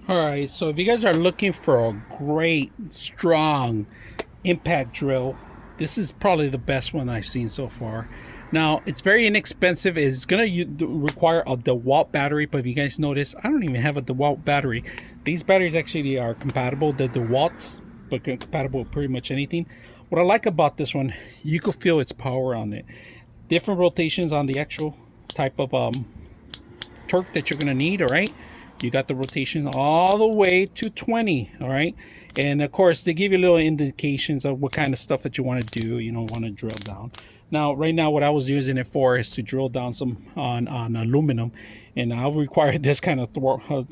All right, so if you guys are looking for a great, strong impact drill, this is probably the best one I've seen so far. Now, it's very inexpensive. It's going to require a DeWalt battery, but if you guys notice, I don't even have a DeWalt battery. These batteries actually are compatible, the DeWalt's, but compatible with pretty much anything. What I like about this one, you can feel its power on it. Different rotations on the actual type of torque that you're going to need, all right? You got the rotation all the way to 20, all right? And of course, they give you little indications of what kind of stuff that you want to do, you know, want to drill down. Now, right now, what I was using it for is to drill down some on aluminum, and I'll require this kind of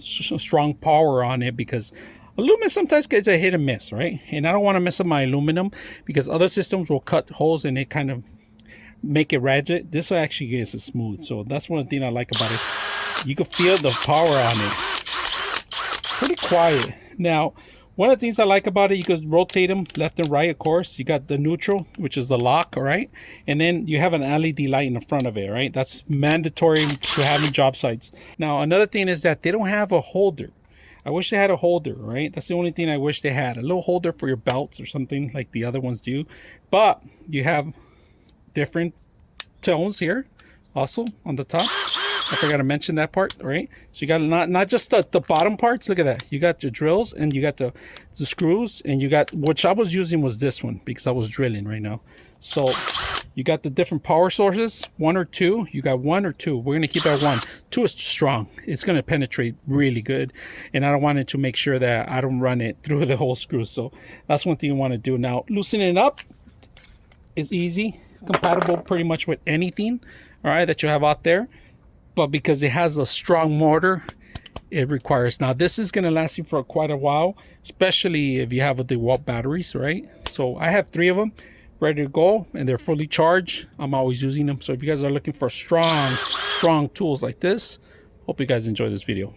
strong power on it because aluminum sometimes gets a hit and miss, right? And I don't want to mess up my aluminum because other systems will cut holes and it kind of make it ratchet. This actually gets it smooth, so that's one thing I like about it. You can feel the power on it. Pretty quiet. Now, one of the things I like about it, you can rotate them left and right, of course. You got the neutral, which is the lock, all right? And then you have an LED light in the front of it, right? That's mandatory to have in job sites. Now, another thing is that they don't have a holder. I wish they had a holder, right? That's the only thing I wish they had. A little holder for your belts or something like the other ones do. But you have different tones here also on the top. I forgot to mention that part, right? So you got not just the bottom parts. Look at that. You got your drills and you got the screws, and you got, which I was using was this one because I was drilling right now. So you got the different power sources, 1 or 2. You got 1 or 2. We're going to keep it at 1. 2 is strong. It's going to penetrate really good. And I don't want it to make sure that I don't run it through the whole screw. So that's one thing you want to do. Now, loosening it up is easy. It's compatible pretty much with anything, all right, that you have out there. But because it has a strong motor, it requires, now this is going to last you for quite a while, especially if you have a DeWalt batteries, right? So I have 3 of them ready to go and they're fully charged. I'm always using them. So if you guys are looking for strong tools like this, hope you guys enjoy this video.